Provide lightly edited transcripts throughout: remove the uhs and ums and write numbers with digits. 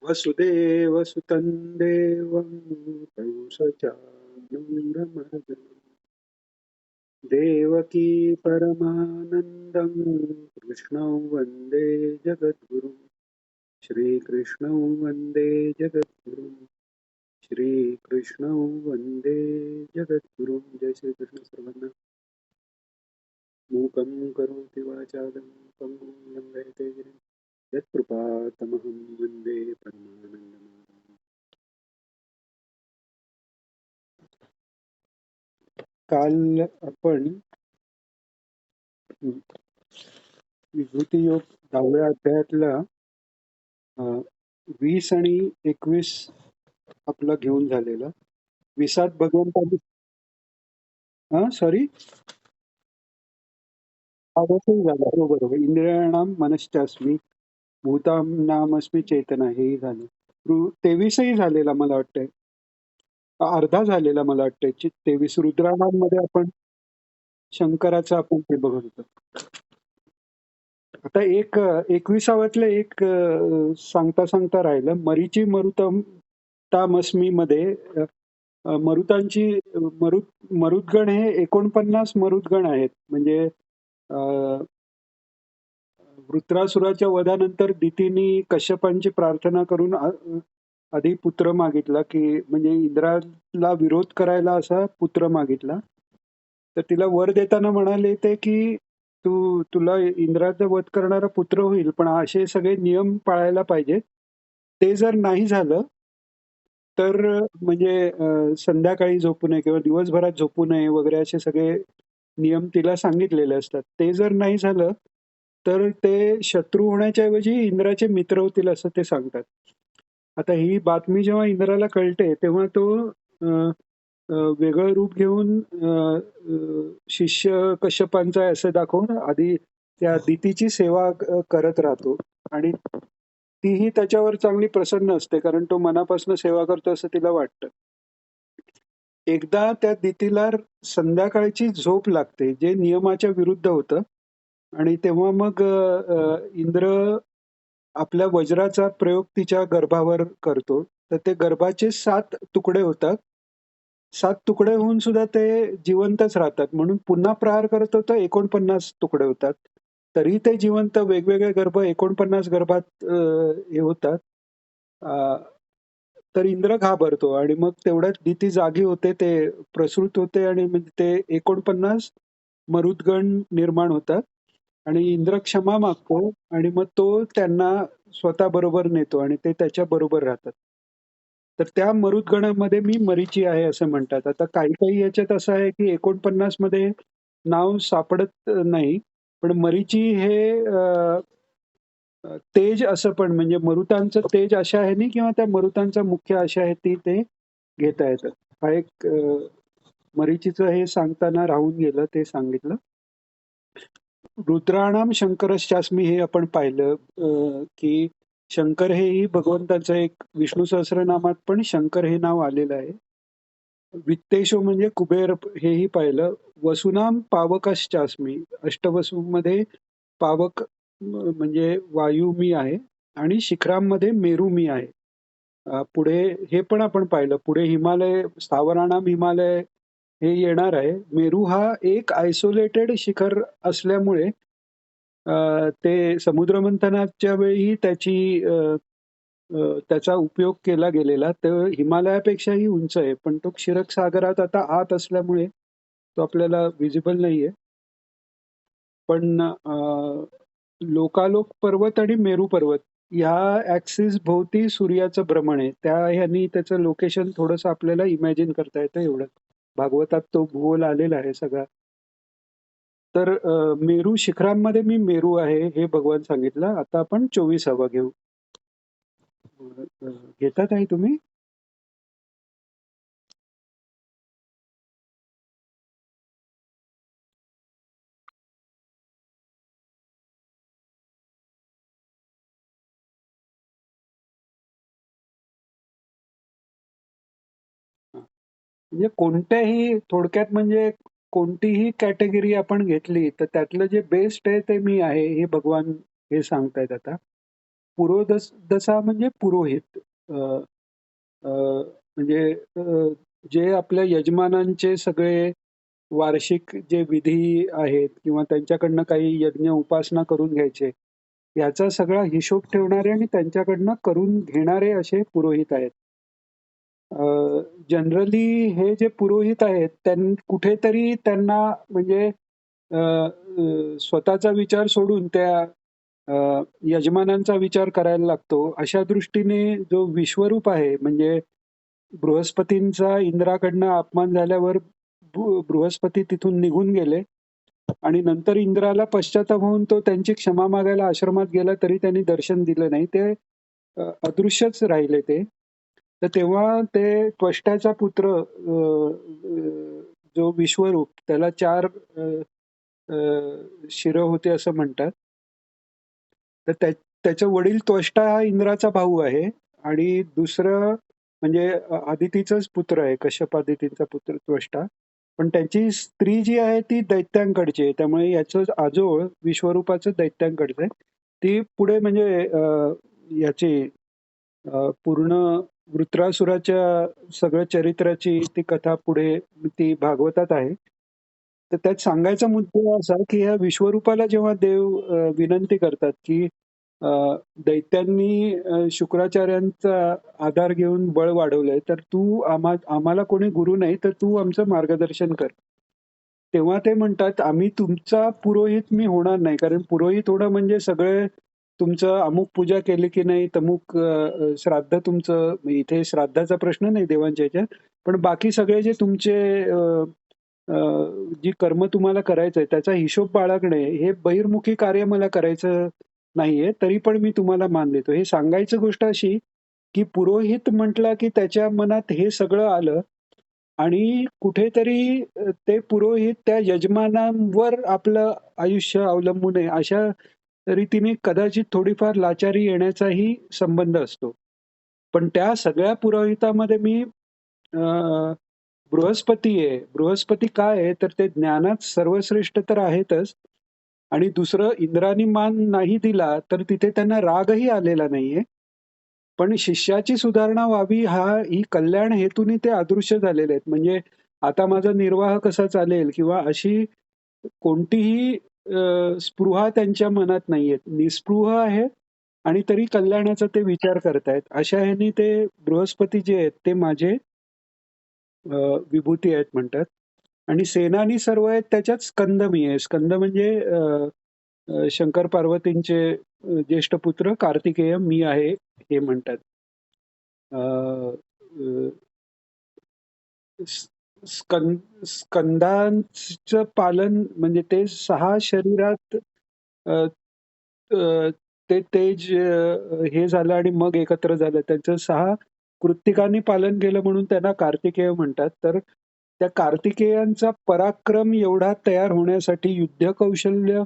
वसुदेवसुतं देवं कंसचानूरमर्दनं देवकी परमानन्दं कृष्णं वन्दे जगद्गुरुं श्रीकृष्णं वन्दे जगद्गुरुं श्रीकृष्णं वन्दे जगद्गुरुं जय श्रीकृष्ण सर्वांना मूकं करोति वाचालं पङ्गुं लङ्घयते गिरिं यत्कृपातमहं वन्दे परमानन्दमाधवम् काल आपण विभूती योग 10व्या अध्यायातला 20 आणि 21 आपला घेऊन झालेला. 20त भगवंतांनी सॉरी आवाजही झाला. हो बरोबर. इंद्रियाणाम मनश्चास्मी भूतां नामस्मी चेतना हेही झालं. 23ही झालेला मला वाटतंय. अर्धा झालेला मला वाटतंय. 23 रुद्राणांमध्ये आपण शंकराचं आपण ते बघत होतो. आता 21वातलं एक सांगता सांगता राहिलं. मरीची मरुतम तामस्मी मध्ये मरुतांची मरुद्गण हे 49 मरुद्गण आहेत. म्हणजे वृत्रासुराच्या वधानंतर दितीने कश्यपांची प्रार्थना करून आधी पुत्र मागितला, की म्हणजे इंद्राला विरोध करायला असा पुत्र मागितला. तर तिला वर देताना म्हणाले ते, की तुला इंद्राचा वध करणारा पुत्र होईल, पण असे सगळे नियम पाळायला पाहिजे. ते जर नाही झालं तर म्हणजे संध्याकाळी झोपू नये किंवा दिवसभरात झोपू नये वगैरे असे सगळे नियम तिला सांगितलेले असतात. ते जर नाही झालं तर ते शत्रू होण्याच्या ऐवजी इंद्राचे मित्र होतील असं ते सांगतात. आता ही बातमी जेव्हा इंद्राला कळते तेव्हा तो वेगळं रूप घेऊन शिष्य कश्यपांचा आहे असं दाखवून आधी त्या दितीची सेवा करत राहतो आणि तीही त्याच्यावर चांगली प्रसन्न असते, कारण तो मनापासून सेवा करतो असं तिला वाटतं. एकदा त्या दितीला संध्याकाळची झोप लागते, जे नियमाच्या विरुद्ध होतं. आणि तेव्हा मग इंद्र आपल्या वज्राचा प्रयोग तिच्या गर्भावर करतो. तर ते गर्भाचे 7 तुकडे होतात. 7 तुकडे होऊन सुद्धा ते जिवंतच राहतात. म्हणून पुन्हा प्रहार करतो तर 49 तुकडे होतात. तरी ते जिवंत वेगवेगळे गर्भ 49 गर्भात हे होतात. अ, तर इंद्र घाबरतो आणि मग तेवढ्यात दिती जागी होते, ते प्रसूत होते आणि म्हणजे ते 49 मरुद्गण निर्माण होतात आणि इंद्र क्षमा मागतो आणि मग तो त्यांना स्वतः बरोबर नेतो आणि ते त्याच्या बरोबर राहतात. तर त्या मरुद्गणामध्ये मी मरीची आहे असं म्हणतात. आता काही काही याच्यात असं आहे की 49 मध्ये नाव सापडत नाही, पण मरीची हे तेज असं पण म्हणजे मरुतांचं तेज अशा आहे नाही किंवा त्या मरुतांचा मुख्य आशा आहे ती ते घेता येतं. हा एक मरीचीचं हे सांगताना राहून गेलं ते सांगितलं. रुद्राणाम शंकरश्चास्मी हे आपण पाहिलं की शंकर हेही भगवंताचं एक विष्णू सहस्रनामात पण शंकर हे नाव आलेलं आहे. वित्तेशो म्हणजे कुबेर हेही पाहिलं. वसुनाम पावकश्चास्मी अष्टवसूमध्ये पावक म्हणजे वायू मी आहे आणि शिखरांमध्ये मेरू मी आहे. पुढे हे पण आपण पाहिलं. पुढे हिमालय स्थावराणाम हिमालय हे येणार आहे. मेरू हा एक आयसोलेटेड शिखर असल्यामुळे ते समुद्रमंथनाच्या वेळी त्याचा उपयोग केला गेलेला. तर हिमालयापेक्षाही उंच आहे, पण तो क्षीरसागरात आता आत असल्यामुळे तो आपल्याला व्हिजिबल नाहीये. पण लोकालोक पर्वत आणि मेरू पर्वत ह्या ऍक्सिस भोवती सूर्याचं भ्रमण आहे. त्या ह्यानी त्याचं लोकेशन थोडंसं आपल्याला इमॅजिन करता येतं एवढं. भागवतात तो भूगोल आलेला आहे सगळा. तर मेरू शिखरांमध्ये मी मेरू आहे हे भगवान सांगितलं. आता आपण 24वा घेऊ. घेतात आहे तुम्ही? म्हणजे कोणत्याही थोडक्यात म्हणजे कोणतीही कॅटेगरी आपण घेतली तर त्यातलं जे बेस्ट आहे ते मी आहे हे भगवान हे सांगतायत आता. पुरोदसा म्हणजे पुरोहित. अ, अ, म्हणजे जे आपल्या यजमानांचे सगळे वार्षिक जे विधी आहेत किंवा त्यांच्याकडनं काही यज्ञ उपासना करून घ्यायचे, याचा सगळा हिशोब ठेवणारे आणि त्यांच्याकडनं करून घेणारे असे पुरोहित आहेत. जनरली हे जे पुरोहित आहेत, कुठेतरी त्यांना म्हणजे अ, अ, स्वतःचा विचार सोडून त्या यजमानांचा विचार करायला लागतो. अशा दृष्टीने जो विश्वरूप आहे, म्हणजे बृहस्पतींचा इंद्राकडनं अपमान झाल्यावर बृहस्पती तिथून निघून गेले आणि नंतर इंद्राला पश्चाताप होऊन तो त्यांची क्षमा मागायला आश्रमात गेला, तरी त्यांनी दर्शन दिलं नाही. ते अदृश्यच राहिले ते. तर तेव्हा ते त्वष्ट्याचा पुत्र जो विश्वरूप, त्याला 4 अ, अ, शिरं होते असं म्हणतात. तर त्याचे वडील त्वष्टा हा इंद्राचा भाऊ आहे आणि दुसरं म्हणजे अदितीचाच पुत्र आहे, कश्यप अदितीचा पुत्र त्वष्टा. पण त्यांची स्त्री जी आहे ती दैत्यांकडची आहे. त्यामुळे याचं आजोळ विश्वरूपाचं दैत्यांकडचं आहे. ती पुढे म्हणजे याची पूर्ण वृत्रासुराच्या सगळ्या चरित्राची ती कथा पुढे ती भागवतात आहे. तर त्यात सांगायचा मुद्दा असा, की ह्या विश्वरूपाला जेव्हा देव विनंती करतात, की अ, दैत्यांनी शुक्राचार्यांचा आधार घेऊन बळ वाढवलंय, तर तू आम्हाला कोणी गुरु नाही, तर तू आमचं मार्गदर्शन कर. तेव्हा ते म्हणतात, आम्ही तुमचा पुरोहित मी होणार नाही. कारण पुरोहित होणं म्हणजे सगळे तुमचं अमुक पूजा केली की नाही, तमुक श्राद्ध तुमचं, इथे श्राद्धाचा प्रश्न नाही देवांच्या ह्याच्यात, पण बाकी सगळे जे तुमचे अ, जी कर्म तुम्हाला करायचंय त्याचा हिशोब बाळगणे हे बहिर्मुखी कार्य मला करायचं नाहीये, तरी पण मी तुम्हाला मान देतो. हे सांगायची गोष्ट अशी, की पुरोहित म्हटला की त्याच्या मनात हे सगळं आलं आणि कुठेतरी ते पुरोहित त्या यजमानांवर आपलं आयुष्य अवलंबून आहे, अशा रीतीने कदाचित थोडीफार लाचारी येण्याचाही संबंध असतो. पण त्या सगळ्या पुरोहितामध्ये मी अ, बृहस्पती आहे. बृहस्पती काय आहे, तर ते ज्ञानात सर्वश्रेष्ठ तर आहेतच आणि दुसरं इंद्रानी मान नाही दिला, तर तिथे त्यांना रागही आलेला नाहीये. पण शिष्याची सुधारणा व्हावी ही कल्याण हेतूने ते अदृश्य झालेले आहेत. म्हणजे आता माझा निर्वाह कसा चालेल किंवा अशी कोणतीही स्पृहा त्यांच्या मनात नाहीये. निस्पृह आहेत आणि तरी कल्याणाचा ते विचार करतायत. अशा ह्यानी ते बृहस्पती जे आहेत ते माझे विभूती आहेत म्हणतात. आणि सेनानी सर्व आहेत त्याच्यात स्कंद मी आहे. स्कंद म्हणजे शंकर पार्वतींचे ज्येष्ठ पुत्र कार्तिकेय मी आहे हे म्हणतात. अ, अ, स्कंदांचं पालन म्हणजे ते 6 शरीरात अ, अ, ते तेज हे झालं आणि मग एकत्र झालं. त्यांचं 6 कृत्तिकांनी पालन केलं म्हणून त्यांना कार्तिकेय म्हणतात. तर त्या कार्तिकेयांचा पराक्रम एवढा तयार होण्यासाठी, युद्ध कौशल्य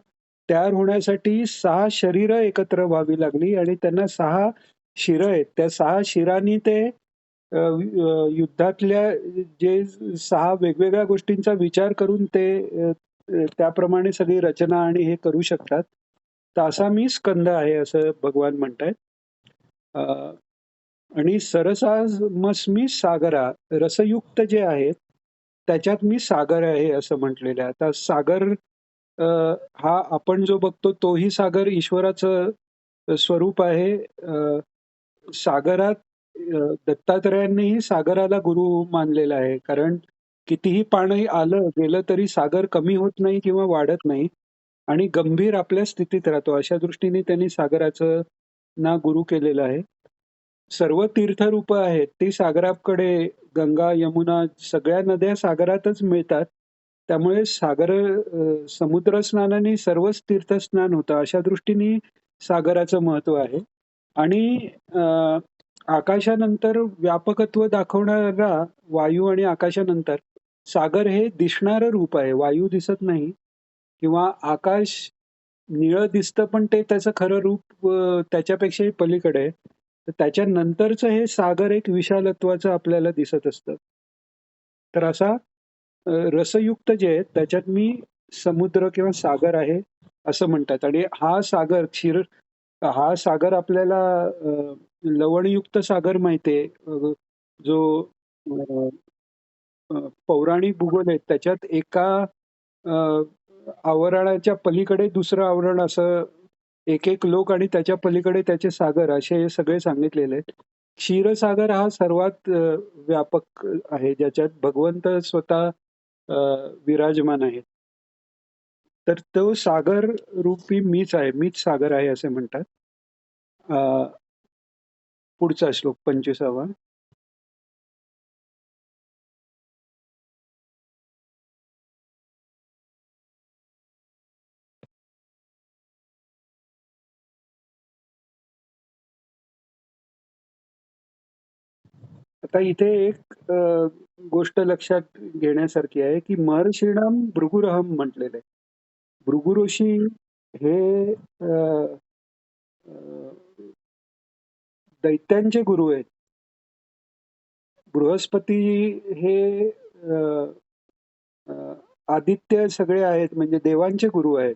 तयार होण्यासाठी 6 शरीरं एकत्र व्हावी लागली आणि त्यांना 6 शिरं आहेत. त्या 6 शिरांनी ते युद्धातल्या जे 6 वेगवेगळ्या गोष्टींचा विचार करून ते त्याप्रमाणे सगळी रचना आणि हे करू शकतात. तर असा मी स्कंद आहे असं भगवान म्हणतायत. अ, आणि सरसामस्मी सागरा, रसयुक्त जे आहेत त्याच्यात मी सागर आहे असं म्हटलेलं आहे. आता सागर अ, हा आपण जो बघतो तोही सागर ईश्वराचं स्वरूप आहे. सागरात दत्तात्रयांनीही सागराला गुरु मानलेला आहे. कारण कितीही पाणी आलं गेलं तरी सागर कमी होत नाही किंवा वाढत नाही आणि गंभीर आपल्या स्थितीत राहतो. अशा दृष्टीने त्यांनी सागराचं ना गुरु केलेलं आहे. सर्व तीर्थरूप आहेत ती सागराकडे, गंगा, यमुना सगळ्या नद्या सागरातच मिळतात. त्यामुळे समुद्र स्नानाने सर्वच तीर्थस्नान होतं. अशा दृष्टीने सागराचं महत्व आहे. आणि आकाशानंतर व्यापकत्व दाखवणारा वायू आणि आकाशानंतर सागर हे दिसणारं रूप आहे. वायू दिसत नाही किंवा आकाश निळं दिसतं पण ते त्याचं खरं रूप त्याच्यापेक्षाही पलीकडे आहे. तर त्याच्यानंतरचं हे सागर एक विशालत्वाचं आपल्याला दिसत असतं. तर असा रसयुक्त जे आहे त्याच्यात मी समुद्र किंवा सागर आहे असं म्हणतात. आणि हा सागर हा सागर आपल्याला लवणयुक्त सागर माहितीये. जो अ, अ, पौराणिक भूगोल आहेत त्याच्यात एका अ, आवरणाच्या पलीकडे दुसरं आवरण असं एक एक लोक आणि त्याच्या पलीकडे त्याचे सागर असे सगळे सांगितलेले आहेत. क्षीरसागर हा सर्वात व्यापक आहे ज्याच्यात भगवंत स्वतः अ, विराजमान आहेत. तर तो सागर रूपी मीच आहे. मीच सागर आहे असे म्हणतात. अ, पुढचा श्लोक 25वा. आता इथे एक गोष्ट लक्षात घेण्यासारखी आहे, की महर्षीणाम भृगुरहम म्हटलेलं आहे. भृगु ऋषी हे अ, अ, दैत्यांचे गुरु आहेत. बृहस्पती हे अ, अ, आदित्य सगळे आहेत म्हणजे देवांचे गुरु आहेत.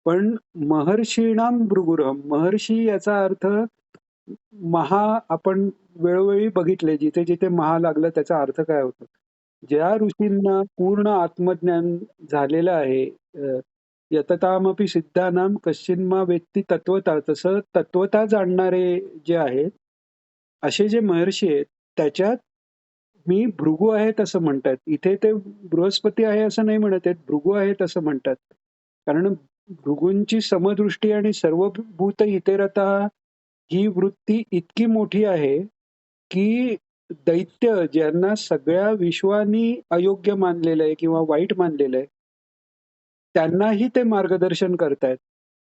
पण महर्षीणाम भृगुरहम महर्षी याचा अर्थ महा आपण वेळोवेळी बघितले जिथे जिथे महा लागलं त्याचा अर्थ काय होतो. ज्या ऋषींना पूर्ण आत्मज्ञान झालेलं आहे, यततामपि सिद्धानाम कश्चिन्मा वेत्ती तत्वता, तसं तत्वता जाणणारे जे आहेत असे जे महर्षी आहेत त्याच्यात मी भृगू आहेत असं म्हणतात. इथे ते बृहस्पती आहे असं नाही म्हणत आहेत, भृगू आहेत असं म्हणतात. कारण भृगूंची समदृष्टी आणि सर्वभूत हितेरता ही वृत्ती इतकी मोठी आहे, की दैत्य ज्यांना सगळ्या विश्वानी अयोग्य मानलेलं आहे किंवा वाईट मानलेलं आहे, त्यांनाही ते मार्गदर्शन करतायत.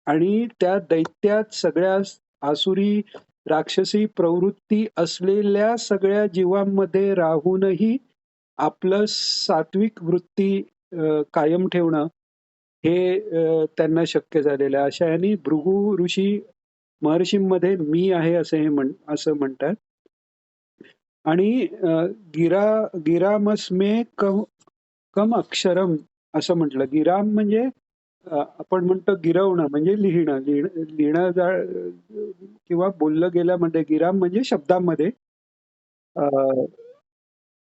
आणि त्या दैत्यात सगळ्या आसुरी, राक्षसी प्रवृत्ती असलेल्या सगळ्या जीवांमध्ये राहूनही आपलं सात्विक वृत्ती कायम ठेवणं हे त्यांना शक्य झालेलं आहे. अशा ह्यानी भृगु ऋषी महर्षींमध्ये मी आहे असे असं म्हणतात. आणि गिरा गिरामस्मे कम कम अक्षरम असं म्हटलं. गिराम म्हणजे आपण म्हणतो गिरवणं म्हणजे लिहिणं. लिहिणं किंवा बोललं गेल्यामध्ये गिराम म्हणजे शब्दांमध्ये अ,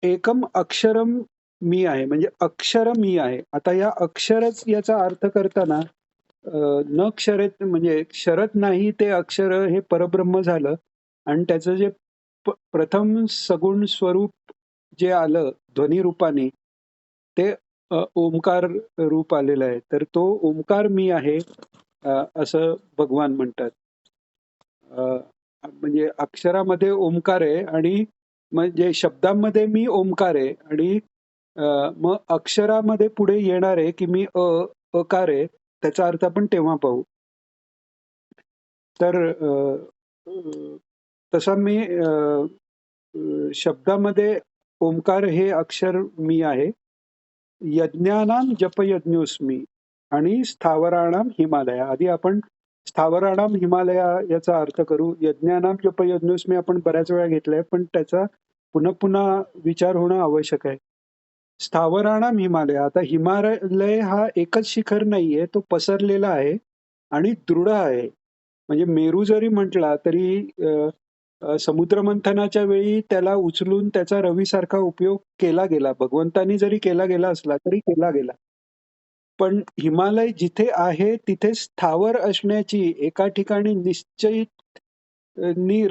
एकम अक्षरम मी आहे म्हणजे अक्षर मी आहे. आता या अक्षरच याचा अर्थ करताना न क्षरत म्हणजे क्षरत नाही ते अक्षर हे परब्रह्म झालं आणि त्याचं जे प्रथम सगुण स्वरूप जे आलं ध्वनी रूपाने ते ओंकार रूप आलेलं आहे. तर तो ओंकार मी आहे असं भगवान म्हणतात. अ, म्हणजे अक्षरामध्ये ओंकार आहे आणि म्हणजे शब्दांमध्ये मी ओंकार आहे आणि मग अक्षरामध्ये पुढे येणार आहे की मी अकार आहे. त्याचा अर्थ आपण तेव्हा पाहू. तर तसा मी शब्दामध्ये ओंकार हे अक्षर मी आहे. यज्ञानाम जपयज्ञोस्मी आणि स्थावराणाम हिमालया. आधी आपण स्थावराणाम हिमालया याचा अर्थ करू. यज्ञानाम जपयज्ञोस्मी आपण बऱ्याच वेळा घेतलाय, पण त्याचा पुन्हा पुन्हा विचार होणं आवश्यक आहे. स्थावराणाम हिमालय. आता हिमालय हा एकच शिखर नाहीये, तो पसरलेला आहे आणि दृढ आहे. म्हणजे मेरू जरी म्हटला तरी समुद्रमंथनाच्या वेळी त्याला उचलून त्याचा रवीसारखा उपयोग केला गेला. भगवंतानी जरी केला गेला असला तरी केला गेला. पण हिमालय जिथे आहे तिथे स्थावर असण्याची, एका ठिकाणी निश्चित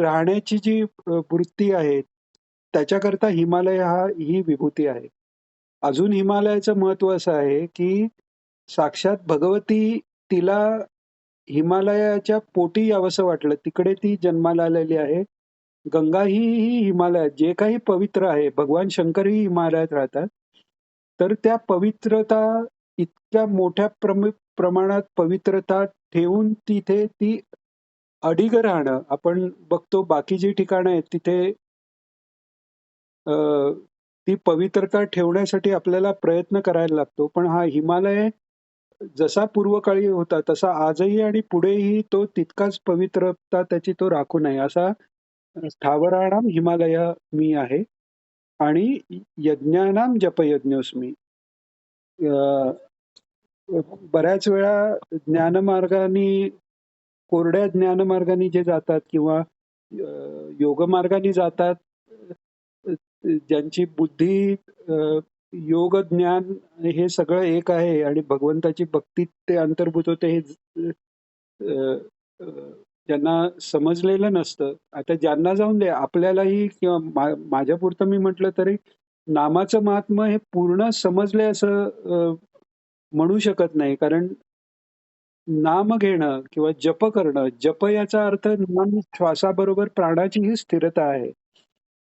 राहण्याची जी वृत्ती आहे, त्याच्याकरता हिमालय ही विभूती आहे. अजून हिमालयाचं महत्व असं आहे, की साक्षात भगवती तिला हिमालयाच्या पोटी यावंसं वाटलं. तिकडे ती जन्माला आलेली आहे. गंगा ही हिमालयात जे काही पवित्र आहे, भगवान शंकरही हिमालयात राहतात. तर त्या पवित्रता इतक्या मोठ्या प्रमाणात पवित्रता ठेवून तिथे ती अडिग राहणं. आपण बघतो बाकी जी ठिकाणं आहेत तिथे अ, ती पवित्रता ठेवण्यासाठी आपल्याला प्रयत्न करायला लागतो. पण हा हिमालय जसा पूर्वकाळी होता तसा आजही आणि पुढेही तो तितकाच पवित्रता त्याची तो राखून आहे. असा स्थावराणाम हिमालय मी आहे आणि यज्ञानाम जपयज्ञोस्मी. अ, बऱ्याच वेळा ज्ञानमार्गाने कोरड्या ज्ञानमार्गाने जे जातात किंवा योगमार्गाने जातात, ज्यांची बुद्धी योग ज्ञान हे सगळं एक आहे आणि भगवंताची भक्तीत ते अंतर्भूत होते हे अ, अ, ज्यांना समजलेलं नसतं. आता ज्यांना जाऊन दे आपल्यालाही किंवा माझ्यापुरतं मी म्हटलं तरी नामाचं महात्म्य हे पूर्ण समजलंय असं म्हणू शकत नाही. कारण नाम घेणं किंवा जप करणं, जप याचा अर्थ नाम श्वासाबरोबर प्राणाचीही स्थिरता आहे.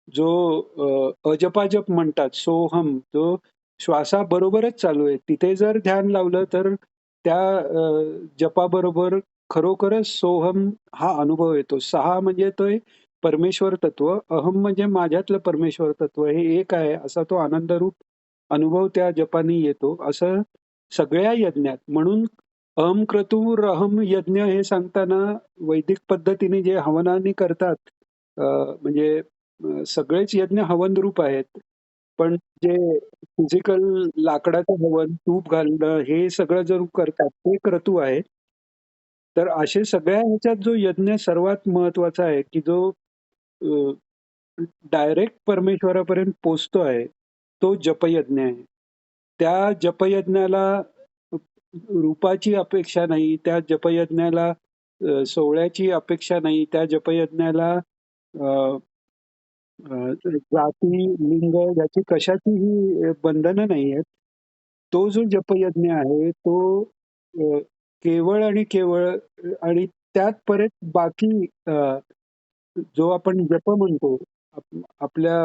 जो अजपाजप म्हणतात, सोहम, जो श्वासाबरोबरच चालू आहे. तिथे जर ध्यान लावलं तर त्या जपाबरोबर खरोखरच सोहम हा अनुभव येतो. सहा म्हणजे तो एक परमेश्वर तत्व, अहम म्हणजे माझ्यातलं परमेश्वर तत्व हे एक आहे असा तो आनंदरूप अनुभव त्या जपानी येतो. असं सगळ्या यज्ञात म्हणून अहम क्रतुर अहम यज्ञ हे सांगताना वैदिक पद्धतीने जे हवनानी करतात, म्हणजे सगळेच यज्ञ हवनरूप आहेत. पण जे फिजिकल लाकडाचं हवन, तूप घालणं हे सगळं जर करतात ते क्रतू आहे. तर असे सगळ्या ह्याच्यात जो यज्ञ सर्वात महत्वाचा आहे, की जो डायरेक्ट परमेश्वरापर्यंत पोहोचतो आहे, तो जपयज्ञ आहे. त्या जपयज्ञाला रूपाची अपेक्षा नाही, त्या जपयज्ञाला सोहळ्याची अपेक्षा नाही, त्या जपयज्ञाला अ, जाती, लिंग याची कशाचीही बंधनं नाहीयेत. तो जो जपयज्ञ आहे तो अ, केवळ आणि केवळ आणि त्यात परत बाकी जो आपण जप म्हणतो, आपल्या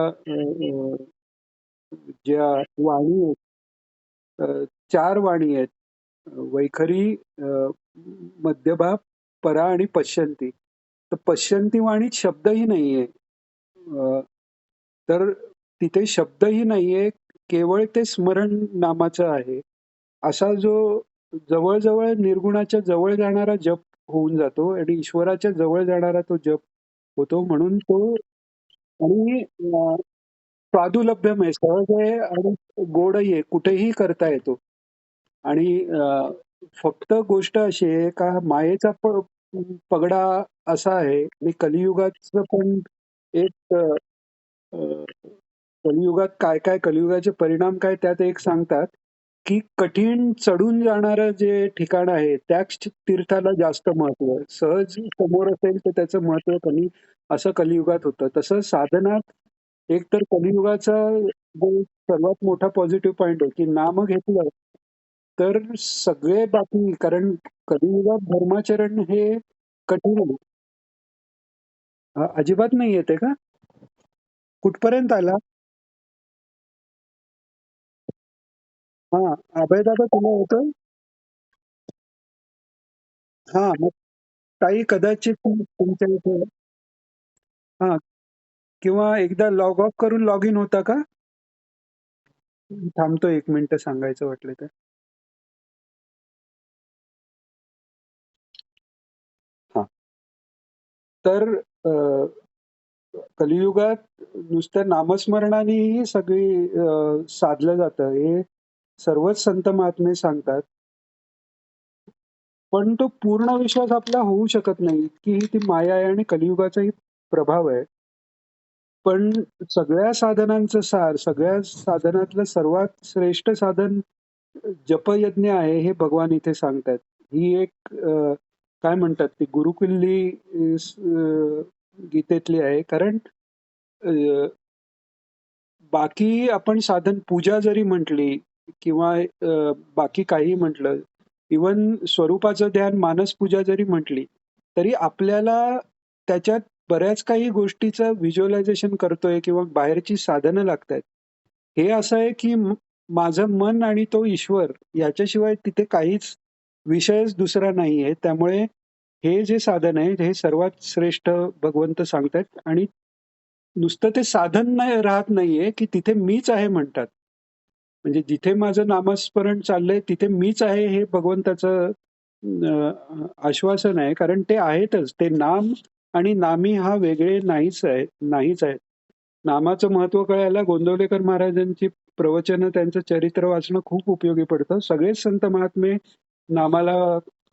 ज्या वाणी आहेत, 4 वाणी आहेत. वैखरी, मध्यभा, परा आणि पश्यंती. तर पश्यंती वाणीत शब्दही नाहीये. अ, तर तिथे शब्दही नाहीये. केवळ ते स्मरण नामाचं आहे. असा जो जवळ-जवळ निर्गुणाच्या जवळ जाणारा जप होऊन जातो आणि ईश्वराच्या जवळ जाणारा तो जप होतो. म्हणून तो आणि स्वादुलभ्यम आहे, सहज आहे आणि गोडही आहे. कुठेही करता येतो. आणि फक्त गोष्ट अशी आहे का मायेचा पगडा असा आहे आणि कलियुगाचं पण एक अ, कलियुगात काय-काय कलियुगाचे परिणाम काय त्यात एक सांगतात, की कठीण चढून जाणारं जे ठिकाण आहे त्याच तीर्थाला जास्त महत्व आहे. सहज समोर असेल तर त्याचं महत्व कमी असं कलियुगात होतं. तसं साधनात एकतर कलियुगाचा जो सर्वात मोठा पॉझिटिव्ह पॉइंट आहे, की नाम घेतलं तर सगळे बाकी कारण कलियुगात धर्माचरण हे कठीण आहे. अजिबात नाही येते का? कुठपर्यंत आला? हां, अभयदादा तुला होतं? हां, मग काही कदाचित तुमच्या इथे हां, किंवा एकदा लॉग ऑफ करून लॉग इन होता का? थांबतो 1 मिनिटं सांगायचं वाटलं तर. हां. तर अ, कलियुगात नुसत्या नामस्मरणानेही सगळी साधलं जातं हे सर्वच संत महात्मे सांगतात. पण तो पूर्ण विश्वास आपला होऊ शकत नाही. इतकी ही ती माया आहे आणि कलियुगाचाही प्रभाव आहे. पण सगळ्या साधनांचं सार, सगळ्या साधनातलं सर्वात श्रेष्ठ साधन जपयज्ञ आहे हे भगवान इथे सांगतात. ही एक काय म्हणतात ती गुरुकिल्ली गीतेतली आहे. कारण अ, बाकी आपण साधन पूजा जरी म्हटली किंवा बाकी काहीही म्हटलं, इव्हन स्वरूपाचं ध्यान, मानस पूजा जरी म्हटली, तरी आपल्याला त्याच्यात बऱ्याच काही गोष्टीचं व्हिज्युअलायझेशन करतोय किंवा बाहेरची साधनं लागतायत. हे असं आहे की माझं मन आणि तो ईश्वर याच्याशिवाय तिथे काहीच विषयच दुसरा नाहीये. त्यामुळे हे जे साधन आहे हे सर्वात श्रेष्ठ भगवंत सांगतायत आणि नुसतं ते साधन नाही राहत नाहीये, की तिथे मीच आहे म्हणतात. म्हणजे जिथे माझं नामस्मरण चाललंय तिथे मीच आहे हे भगवंताचं आश्वासन आहे. कारण ते आहेतच. ते नाम आणि नामी हा वेगळे नाहीच आहेत. नामाचं महत्व कळायला गोंदवलेकर महाराजांची प्रवचनं, त्यांचं चरित्र वाचणं खूप उपयोगी पडतं. सगळेच संत महात्मे नामाला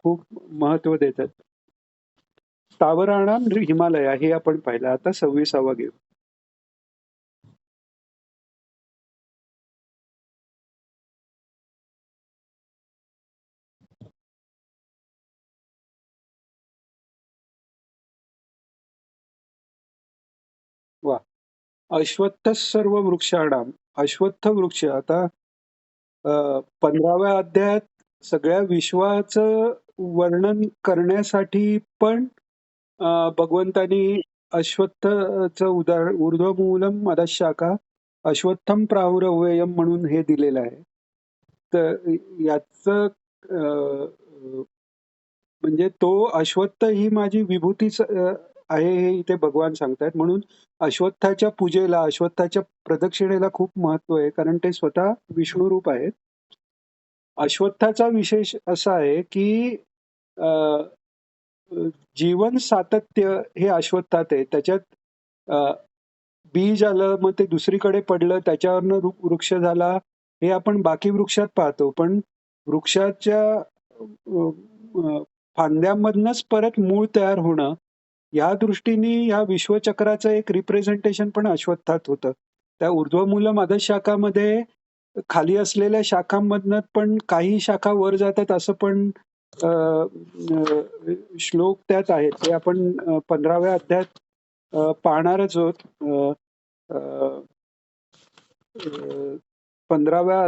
खूप महत्व देतात. स्थावराणां हिमालया हे आपण पाहिलं. आता 26वा घेऊ. वा. अश्वत्थ सर्व वृक्षाणाम. अश्वत्थ वृक्ष आता 15व्या अध्यायात सगळ्या विश्वाचं वर्णन करण्यासाठी पण भगवंतानी अश्वत्थचं उदाहरण ऊर्ध्वमूलम अधशाखा अश्वत्थम प्राहुरव्ययम म्हणून हे दिलेलं आहे. तर याचं म्हणजे तो अश्वत्थ ही माझी विभूतीच आहे हे इथे भगवान सांगतायत. म्हणून अश्वत्थाच्या पूजेला, अश्वत्थाच्या प्रदक्षिणेला खूप महत्व आहे, कारण ते स्वतः विष्णू रूप आहेत. अश्वत्थाचा विशेष असा आहे की अ, जीवन सातत्य हे अश्वत्थात आहे. त्याच्यात अ, बीज आलं, मग ते दुसरीकडे पडलं, त्याच्यावरनं वृक्ष झाला, हे आपण बाकी वृक्षात पाहतो. पण वृक्षाच्या अ, अ, फांद्यांमधनंच परत मूळ तयार होणं, या दृष्टीने या विश्वचक्राचं एक रिप्रेझेंटेशन पण अश्वत्थात होतं. त्या ऊर्ध्वमूलम अधःशाखामध्ये खाली असलेल्या शाखांमधनं पण काही शाखा वर जातात असं पण अ, अ, श्लोक त्यात आहेत. ते आपण 15व्या अध्यायात पाहणारच आहोत. अ, अ, अ, 15व्या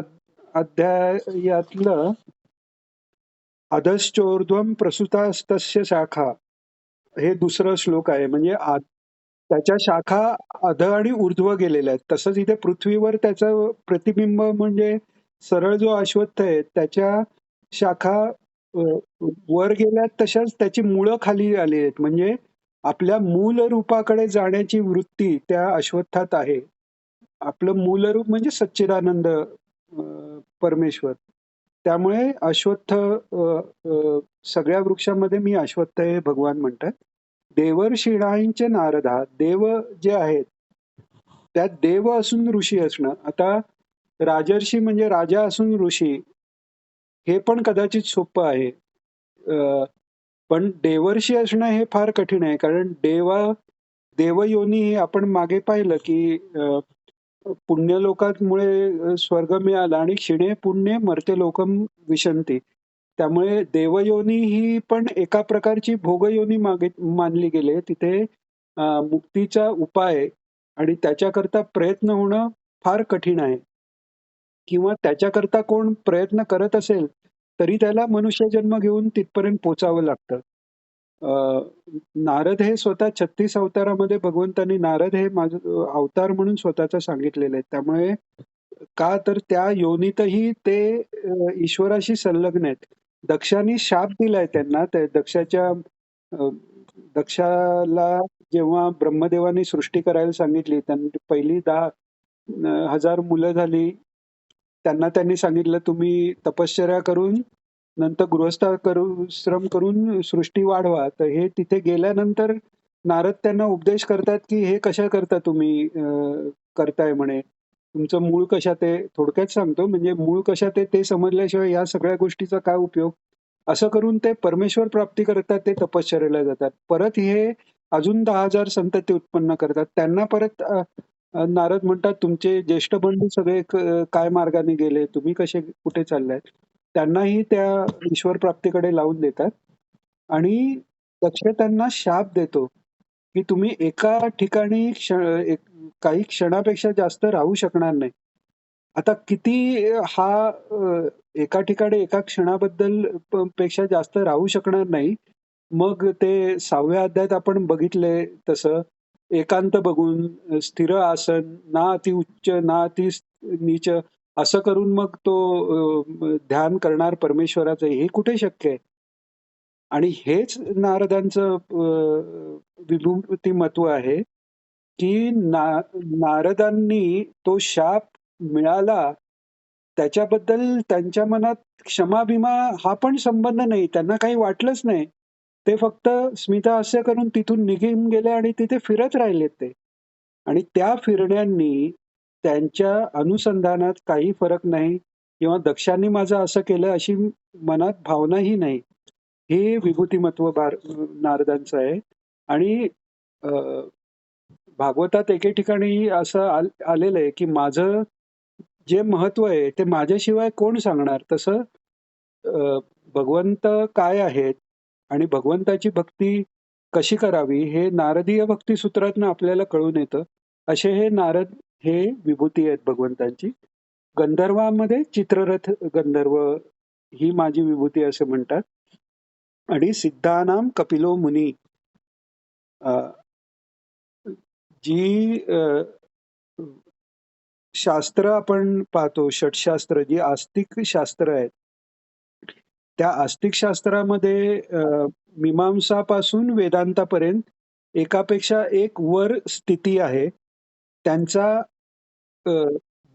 अध्यायातलं अधश्चोर्ध्वम प्रसूतास्तस्य शाखा हे दुसरं श्लोक आहे. म्हणजे त्याच्या शाखा अध आणि ऊर्ध्व गेलेल्या आहेत. तसंच इथे पृथ्वीवर त्याचं प्रतिबिंब म्हणजे सरळ जो अश्वत्थ आहे त्याच्या शाखा अ, वर गेल्यात, तशाच त्याची मुळं खाली आली आहेत. म्हणजे आपल्या मूल रूपाकडे जाण्याची वृत्ती त्या अश्वत्थात आहे. आपलं मूल रूप म्हणजे सच्चिदानंद परमेश्वर. त्यामुळे अश्वत्थ सगळ्या वृक्षांमध्ये मी अश्वत्थ हे भगवान म्हणतात. देवर्षीणांचे नारदा. देव जे आहेत त्यात देव असून ऋषी असणं. आता राजर्षी म्हणजे राजा असून ऋषी हे पण कदाचित सोपं आहे. पण देवर्षी असणं हे फार कठीण आहे. कारण देवयोनी हे आपण मागे पाहिलं की पुण्यलोकामुळे स्वर्ग मिळाला आणि क्षिणे पुण्य मर्त्य लोकम विशंती. त्यामुळे देवयोनी ही पण एका प्रकारची भोगयोनी मानली गेली. तिथे मुक्तीचा उपाय आणि त्याच्याकरता प्रयत्न होणं फार कठीण आहे. किंवा त्याच्याकरता कोण प्रयत्न करत असेल तरी त्याला मनुष्य जन्म घेऊन तिथपर्यंत पोचावं लागतं. नारद हे स्वतः 36 अवतारामध्ये भगवंतांनी नारद हे माझं अवतार म्हणून स्वतःचा सांगितलेलं आहे. त्यामुळे का तर त्या योनीतही ते ईश्वराशी संलग्न आहेत. दक्षाने शाप दिलाय त्यांना. त्या दक्षाला जेव्हा ब्रह्मदेवाने सृष्टी करायला सांगितली, त्यांनी पहिली 10,000 मुलं झाली. त्यांनी सांगितलं तुम्ही तपश्चर्या करून नंतर श्रम करून सृष्टी वाढवा. तर हे तिथे गेल्यानंतर नारद त्यांना उपदेश करतात की हे कशा करता तुम्ही करताय म्हणे. तुमचं मूळ कशात आहे, थोडक्यात सांगतो. म्हणजे मूळ कशात आहे ते समजल्याशिवाय या सगळ्या गोष्टीचा काय उपयोग. असं करून ते परमेश्वर प्राप्ती करतात, ते तपश्चर्याला जातात. परत हे अजून 10,000 संतती उत्पन्न करतात. त्यांना परत नारद म्हणतात तुमचे ज्येष्ठ बंधू सगळे काय मार्गाने गेले, तुम्ही कसे कुठे चाललाय. त्यांनाही त्या ईश्वर प्राप्तीकडे लावून देतात. आणि दक्ष त्यांना शाप देतो की तुम्ही एका ठिकाणी काही क्षणापेक्षा जास्त राहू शकणार नाही. आता किती हा एका ठिकाणी एका क्षणाबद्दल पेक्षा जास्त राहू शकणार नाही. मग ते 6व्या अध्यायात आपण बघितलंय तसं एकांत बघून स्थिर आसन, ना अति उच्च ना अति नीच, असं करून मग तो ध्यान करणार परमेश्वराचं, हे कुठे शक्य आहे. आणि हेच नारदांचं विभूतिमत्व आहे की नारदांनी तो शाप मिळाला त्याच्याबद्दल त्यांच्या मनात क्षमाभिमा हा पण संबंध नाही. त्यांना काही वाटलंच नाही. ते फक्त स्मितहास्य करून तिथून निघून गेले आणि तिथे फिरत राहिलेत ते. आणि त्या फिरण्यांनी त्यांच्या अनुसंधानात काही फरक नाही किंवा दक्षांनी माझं असं केलं अशी मनात भावनाही नाही. हे विभूतिमत्व नारदांचं आहे. आणि अ, भागवतात एके ठिकाणी असं आलेलं आहे, की माझं जे महत्व आहे ते माझ्याशिवाय कोण सांगणार? तसं अ, भगवंत काय आहेत आणि भगवंताची भक्ती कशी करावी हे नारदीय भक्ती सूत्रातनं आपल्याला कळून येतं. असे हे नारद हे विभूती आहेत भगवंतांची. गंधर्वामध्ये चित्ररथ गंधर्व ही माझी विभूती असे म्हणतात आणि सिद्धानां कपिलो मुनी अ, जी शास्त्र आपण पाहतो, षटशास्त्र जी आस्तिक शास्त्र आहेत, त्या आस्तिक शास्त्रामध्ये मीमांसापासून वेदांतापर्यंत एकापेक्षा एक वर स्थिती आहे. त्यांचा अ,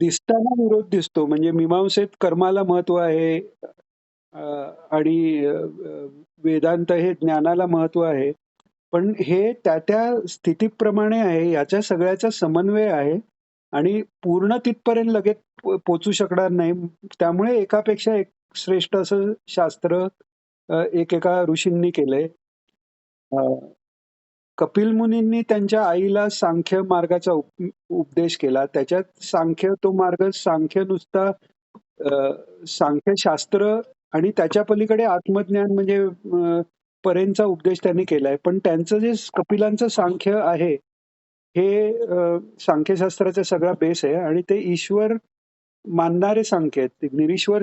दिसताना विरोध दिसतो. म्हणजे मीमांसेत कर्माला महत्व आहे अ, आणि वेदांत हे ज्ञानाला महत्व आहे. पण हे त्या स्थितीप्रमाणे आहे. याच्या सगळ्याचा समन्वय आहे आणि पूर्ण तिथपर्यंत लगेच पोहोचू शकणार नाही. त्यामुळे एकापेक्षा एक श्रेष्ठ असं शास्त्र एकेका ऋषींनी केलंय. अ, कपिल मुनींनी त्यांच्या आईला सांख्य मार्गाचा उपदेश केला. त्याच्यात सांख्य तो मार्ग सांख्य नुसता सांख्यशास्त्र आणि त्याच्या पलीकडे आत्मज्ञान म्हणजे परेंचा उपदेश त्यांनी केलाय. पण त्यांचं जे कपिलांचं सांख्य आहे, हे सांख्यशास्त्राचा सगळा बेस आहे आणि ते ईश्वर मानणारे सांख्य आहेत. ते निरीश्वर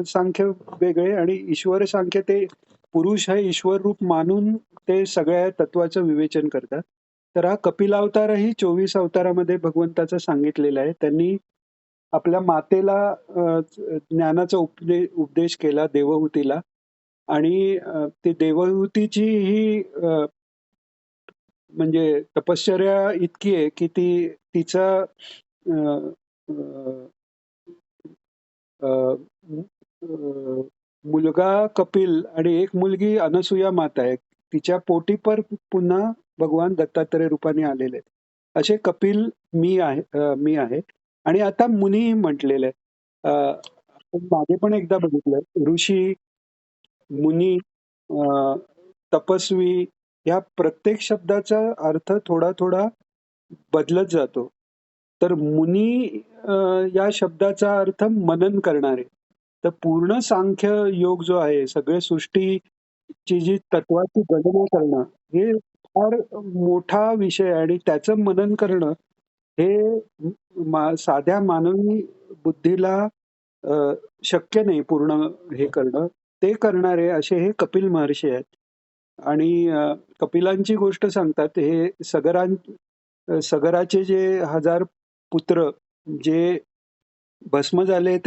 सांख्य वेगळे आणि ईश्वर सांख्य ते पुरुष हे ईश्वर रूप मानून ते सगळ्या तत्वाचं विवेचन करतात. तर हा कपिल अवतारही 24 अवतारामध्ये भगवंताचा सांगितलेला आहे. त्यांनी आपल्या मातेला ज्ञानाचा उपदेश केला देवहूतीला आणि ती देवहूतीची ही म्हणजे तपश्चर्या इतकी आहे, की ती तिचा अ, अ, अ, अ, मुलगा कपिल आणि एक मुलगी अनसूया माता आहे. तिच्या पोटी पुन्हा भगवान दत्तात्रय रूपाने आलेले आहेत. असे कपिल मी आहे आणि आता मुनी म्हटलेलं आहे. आपण मागे पण एकदा बघितलं ऋषी, मुनी, अ, तपस्वी या प्रत्येक शब्दाचा अर्थ थोडा-थोडा बदलत जातो. तर मुनी अ, या शब्दाचा अर्थ मनन करणारे. तर पूर्ण सांख्य योग जो आहे, सगळे सृष्टीची जी तत्वाची गणना करणं, हे फार मोठा विषय आहे आणि त्याचं मनन करणं हे साध्या मानवी बुद्धीला अ, शक्य नाही पूर्ण हे करणं. ते करणारे असे हे कपिल महर्षी आहेत. आणि कपिलांची गोष्ट सांगतात हे सगराचे जे 1000 पुत्र जे भस्म झाले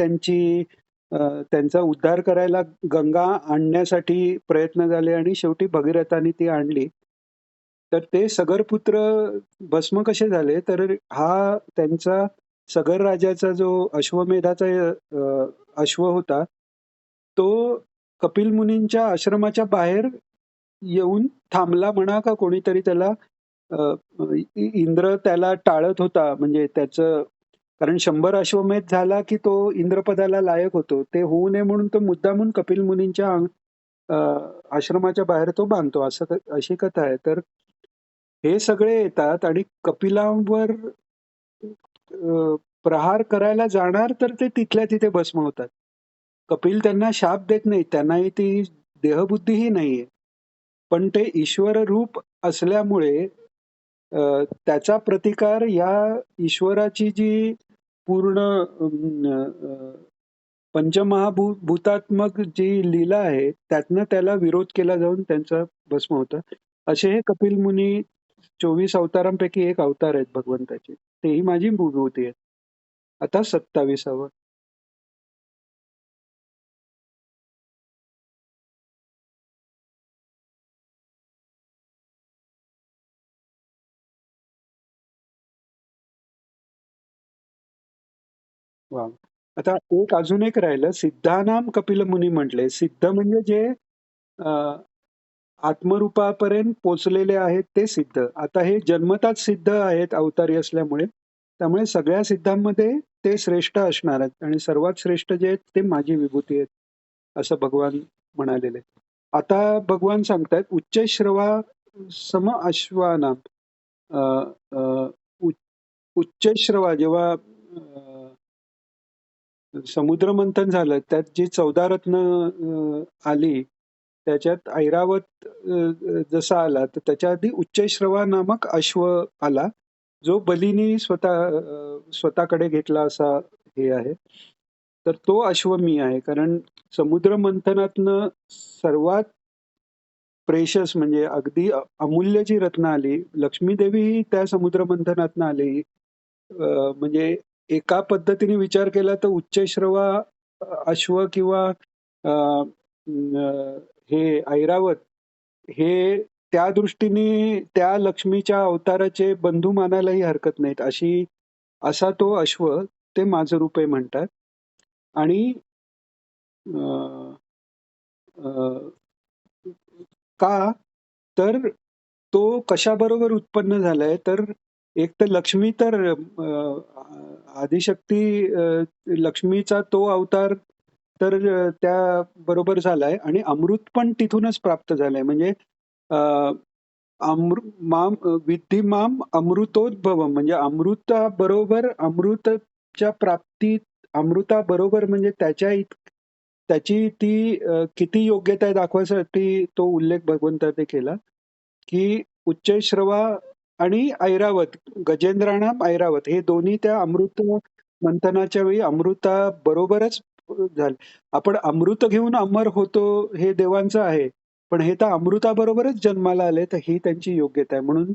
अ, त्यांचा उद्धार करायला गंगा आणण्यासाठी प्रयत्न झाले आणि शेवटी भगीरथाने ती आणली. तर ते सगरपुत्र भस्म कसे झाले तर हा त्यांचा सगर राजाचा जो अश्वमेधाचा अश्व होता, तो कपिल मुनींच्या आश्रमाच्या बाहेर येऊन थांबला म्हणा का कोणीतरी त्याला अ, इंद्र त्याला टाळत होता म्हणजे त्याचं कारण 100 अश्वमेध झाला की तो इंद्रपदाला लायक होतो. ते होऊ नये म्हणून तो मुद्दामून कपिल मुनींच्या अ, आश्रमाच्या बाहेर तो बांधतो अशी कथा आहे. तर हे सगळे येतात आणि कपिलांवर प्रहार करायला जाणार तर ते तिथल्या तिथे भस्म होतात. कपिल त्यांना शाप देत नाहीत. त्यांनाही ती देहबुद्धीही नाहीये. पण ते ईश्वर रूप असल्यामुळे त्याचा प्रतिकार या ईश्वराची जी पूर्ण भूतात्मक जी लीला आहे, त्यातनं त्याला विरोध केला जाऊन त्यांचं भस्म होतं. असे हे कपिल मुनी 24 अवतारांपैकी एक अवतार आहेत भगवंताचे. तेही माझी विभूती आहेत. आता 27वा. वाह! आता अजून एक राहिलं. सिद्धानाम कपिल मुनी म्हटले. सिद्ध म्हणजे जे अ, आत्मरूपापर्यंत पोचलेले आहेत ते सिद्ध. आता हे जन्मताच सिद्ध आहेत अवतारी असल्यामुळे. त्यामुळे सगळ्या सिद्धांमध्ये ते श्रेष्ठ असणार आहेत आणि सर्वात श्रेष्ठ जे आहेत ते माझी विभूती आहेत, असं भगवान म्हणालेले आहेत. आता भगवान सांगतायत, "उच्चैःश्रवा सम अश्वानाम अ, अ, उच्चैःश्रवा जेव्हा समुद्रमंथन झालं त्यात जी 14 रत्न आली त्याच्यात ऐरावत जसा आला तर त्याच्या आधी उच्चैःश्रवा नामक अश्व आला जो बलीनी स्वतःकडे घेतला असा हे आहे. तर तो अश्व मी आहे कारण समुद्र मंथनातनं सर्वात प्रेशस म्हणजे अगदी अमूल्य जी रत्न आली लक्ष्मी देवी ही त्या समुद्र मंथनातनं आली. म्हणजे एका पद्धतीने विचार केला तर उच्चैःश्रवा अश्व किंवा अ, न, हे ऐरावत हे त्या दृष्टीने त्या लक्ष्मीच्या अवताराचे बंधू मानायलाही हरकत नाहीत असा तो अश्व ते माझं रूप आहे म्हणतात. आणि अ, अ, का तर तो कशाबरोबर उत्पन्न झालाय तर एक तर लक्ष्मी तर आदिशक्ती लक्ष्मीचा तो अवतार तर त्या बरोबर झालाय आणि अमृत पण तिथूनच प्राप्त झालंय म्हणजे अ, विद्धी माम अमृतोद्भवम म्हणजे अमृताबरोबर अमृतच्या प्राप्तीत अमृताबरोबर म्हणजे त्याची ती किती योग्यता आहे दाखवायसाठी तो उल्लेख भगवंताने केला की उच्चैःश्रवा आणि ऐरावत गजेंद्राणाम ऐरावत हे दोन्ही त्या अमृत मंथनाच्या वेळी अमृता बरोबरच झाले. आपण अमृत घेऊन अमर होतो हे देवांचं आहे पण हे तर अमृताबरोबरच जन्माला आले तर ही त्यांची योग्यता आहे म्हणून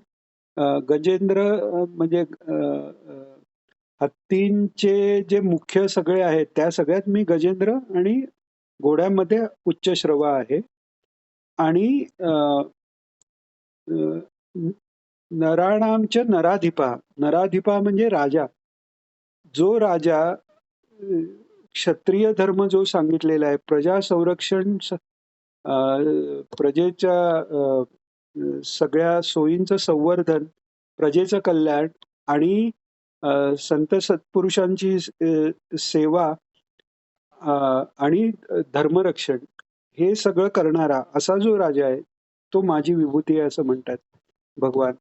गजेंद्र म्हणजे हत्तींचे जे मुख्य सगळे आहेत त्या सगळ्यात मी गजेंद्र आणि घोड्यामध्ये उच्चश्रवा आहे. आणि नराणांच नराधिपा नराधिपा म्हणजे राजा जो राजा क्षत्रिय धर्म जो सांगितलेला आहे प्रजा संरक्षण प्रजेच्या सगळ्या सोयींचं संवर्धन प्रजेचं कल्याण आणि संत सत्पुरुषांची सेवा आणि धर्मरक्षण हे सगळं करणारा असा जो राजा आहे तो माझी विभूती आहे असं म्हणतात भगवान.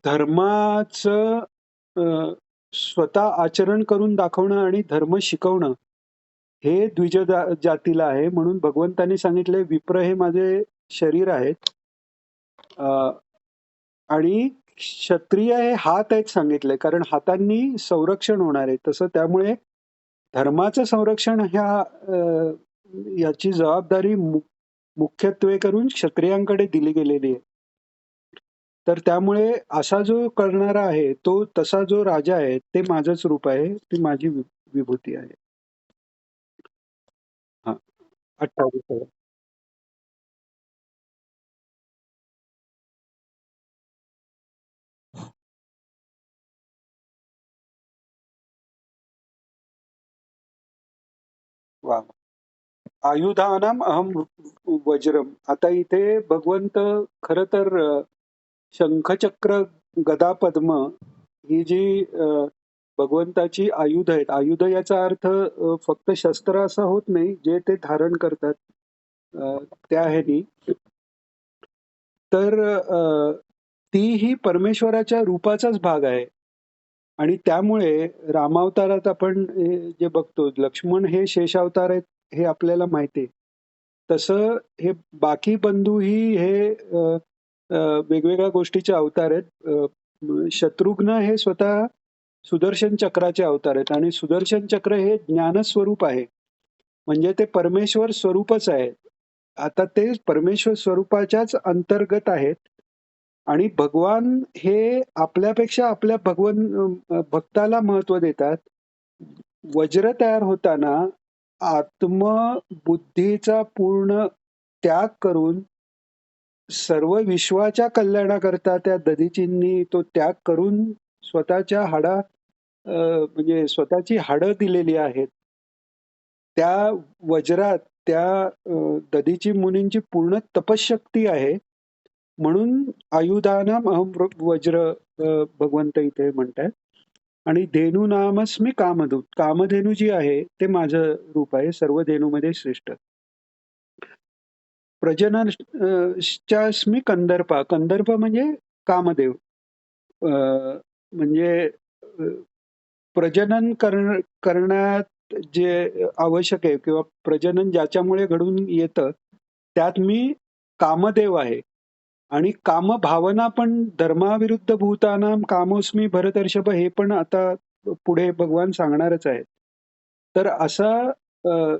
धर्माचं स्वतः आचरण करून दाखवणं आणि धर्म शिकवणं हे द्विज जातीला आहे म्हणून भगवंतांनी सांगितले विप्र हे माझे शरीर आहेत आणि क्षत्रिय हे हात आहेत सांगितले कारण हातांनी संरक्षण होणार आहे तसं त्यामुळे धर्माचं संरक्षण याची जबाबदारी मुख्यत्वे करून क्षत्रियांकडे दिली गेलेली आहे. तर त्यामुळे असा जो करणारा आहे तो तसा जो राजा आहे ते माझंच रूप आहे ती माझी विभूती आहे. हा 28. वा आयुधानाम अहम वज्रम. आता इथे भगवंत खर तर शंखचक्र गदा पद्म ही जी भगवंताची आयुध आहेत आयुध याचा अर्थ फक्त शस्त्र असा होत नाही जे ते धारण करतात त्या ह्यानी तर ती ही परमेश्वराच्या रूपाचाच भाग आहे. आणि त्यामुळे रामावतारात आपण जे बघतो लक्ष्मण हे शेषावतार आहेत हे आपल्याला माहिती आहे. तसं हे बाकी बंधूही हे वेगवेगळ्या गोष्टीचे अवतार आहेत. शत्रुघ्न हे स्वतः सुदर्शन चक्राचे अवतार आहेत आणि सुदर्शन चक्र हे ज्ञानस्वरूप आहे म्हणजे ते परमेश्वर स्वरूपच आहे. आता ते परमेश्वर स्वरूपाच्याच अंतर्गत आहेत आणि भगवान हे आपल्यापेक्षा आपल्या भक्ताला महत्व देतात. वज्र तयार होताना आत्मबुद्धीचा पूर्ण त्याग करून सर्व विश्वाच्या कल्याणाकरता त्या दधीचींनी तो त्याग करून स्वतःच्या म्हणजे स्वतःची हाडं दिलेली आहेत. त्या वज्रात त्या दधीची मुनींची पूर्ण तपशक्ती आहे म्हणून आयुधानाम अहम वज्र भगवंत इथे म्हणतात. आणि धेनू नामस्मी कामधू कामधेनू जी आहे ते माझं रूप आहे सर्व धेनूमध्ये श्रेष्ठ. च्यास्मी कंदर्पा. कंदर्प म्हणजे कामदेव. अ, म्हणजे प्रजनन करण्यात जे आवश्यक आहे किंवा प्रजनन ज्याच्यामुळे घडून येतं, त्यात मी कामदेव आहे. आणि कामभावना पण धर्माविरुद्ध भूतानां कामोस्मी भरतर्षभ हे पण आता पुढे भगवान सांगणारच आहेत. तर असा अ,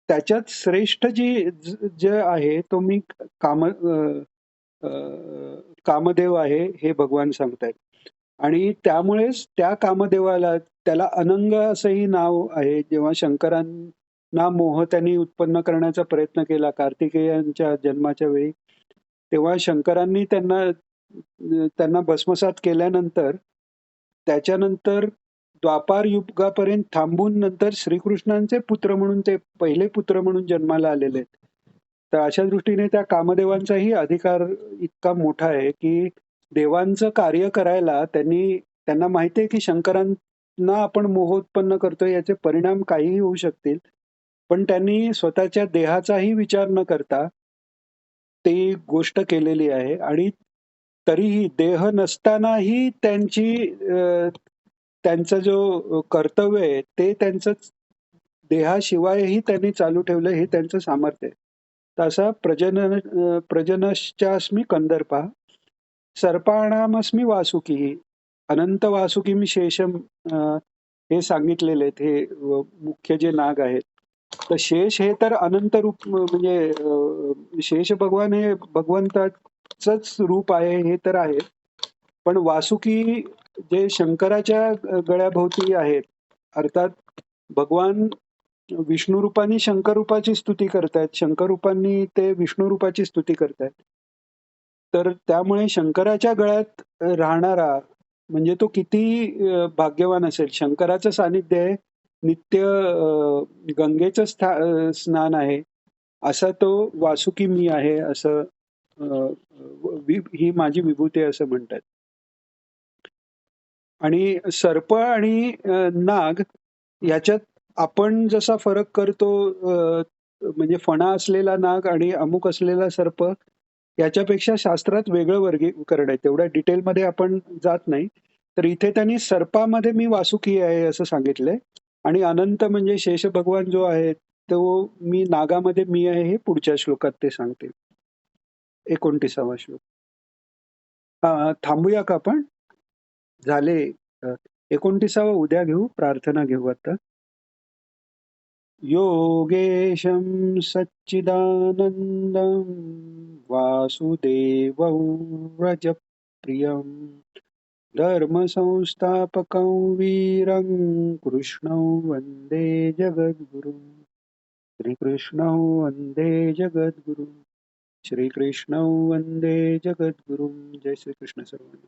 त्याच्यात श्रेष्ठ जे आहे तो मी अ, कामदेव आहे हे भगवान सांगतायत. आणि त्यामुळेच त्या कामदेवाला त्याला अनंग असंही नाव आहे. जेव्हा शंकरांना मोह त्यांनी उत्पन्न करण्याचा प्रयत्न केला कार्तिकेयांच्या जन्माच्या वेळी, तेव्हा शंकरांनी त्यांना भस्मसात केल्यानंतर, त्याच्यानंतर द्वापार युगापर्यंत थांबून नंतर श्रीकृष्णांचे पुत्र म्हणून ते पहिले पुत्र म्हणून जन्माला आलेले आहेत. तर अशा दृष्टीने त्या कामदेवांचाही अधिकार इतका मोठा आहे, की देवांचं कार्य करायला त्यांना माहिती आहे, की शंकरांना आपण मोह उत्पन्न करतोय याचे परिणाम काहीही होऊ शकतील. पण त्यांनी स्वतःच्या देहाचाही विचार न करता ती गोष्ट केलेली आहे आणि तरीही देह नसतानाही त्यांचा जो कर्तव्य आहे ते त्यांचं देहाशिवायही त्यांनी चालू ठेवलं हे त्यांचं सामर्थ्य आहे. तसा प्रजनश्चास्मी कंदर्पा सर्पाणामस्मी वासुकी अनंत वासुकी मी शेषम हे सांगितलेले आहेत हे मुख्य जे नाग आहेत. तर शेष हे तर अनंत रूप म्हणजे शेष भगवान हे भगवंताचंच रूप आहे हे तर आहे. पण वासुकी जे शंकराच्या गळ्याभोवती आहेत, अर्थात भगवान विष्णू रूपाने शंकर रूपाची स्तुती करतायत, शंकर रूपांनी ते विष्णू रूपाची स्तुती करतायत. तर त्यामुळे शंकराच्या गळ्यात राहणारा म्हणजे तो किती भाग्यवान असेल. शंकराचं सानिध्य आहे, नित्य गंगेचं स्नान आहे, असा तो वासुकी मी आहे असं ही माझी विभूती आहे असं म्हणतात. आणि सर्प आणि नाग याच्यात आपण जसा फरक करतो म्हणजे फणा असलेला नाग आणि अमुक असलेला सर्प याच्यापेक्षा शास्त्रात वेगळं वर्गीकरण आहे. तेवढ्या डिटेलमध्ये आपण जात नाही. तर इथे त्यांनी सर्पामध्ये मी वासुकी आहे असं सांगितलंय आणि अनंत म्हणजे शेष भगवान जो आहे तो मी नागामध्ये मी आहे हे पुढच्या श्लोकात ते सांगतील. 29वा श्लोक. थांबूया का आपण? झाले 29वा उद्या घेऊ. प्रार्थना घेऊ आता. योगेशं सच्चिदानन्दं वासुदेवं व्रजप्रियं धर्मसंस्थापकं वीरं कृष्णं वन्दे जगद्गुरुं. श्रीकृष्णं वन्दे जगद्गुरुं. श्रीकृष्णं वन्दे जगद्गुरुं. जय श्रीकृष्ण सर्वांना.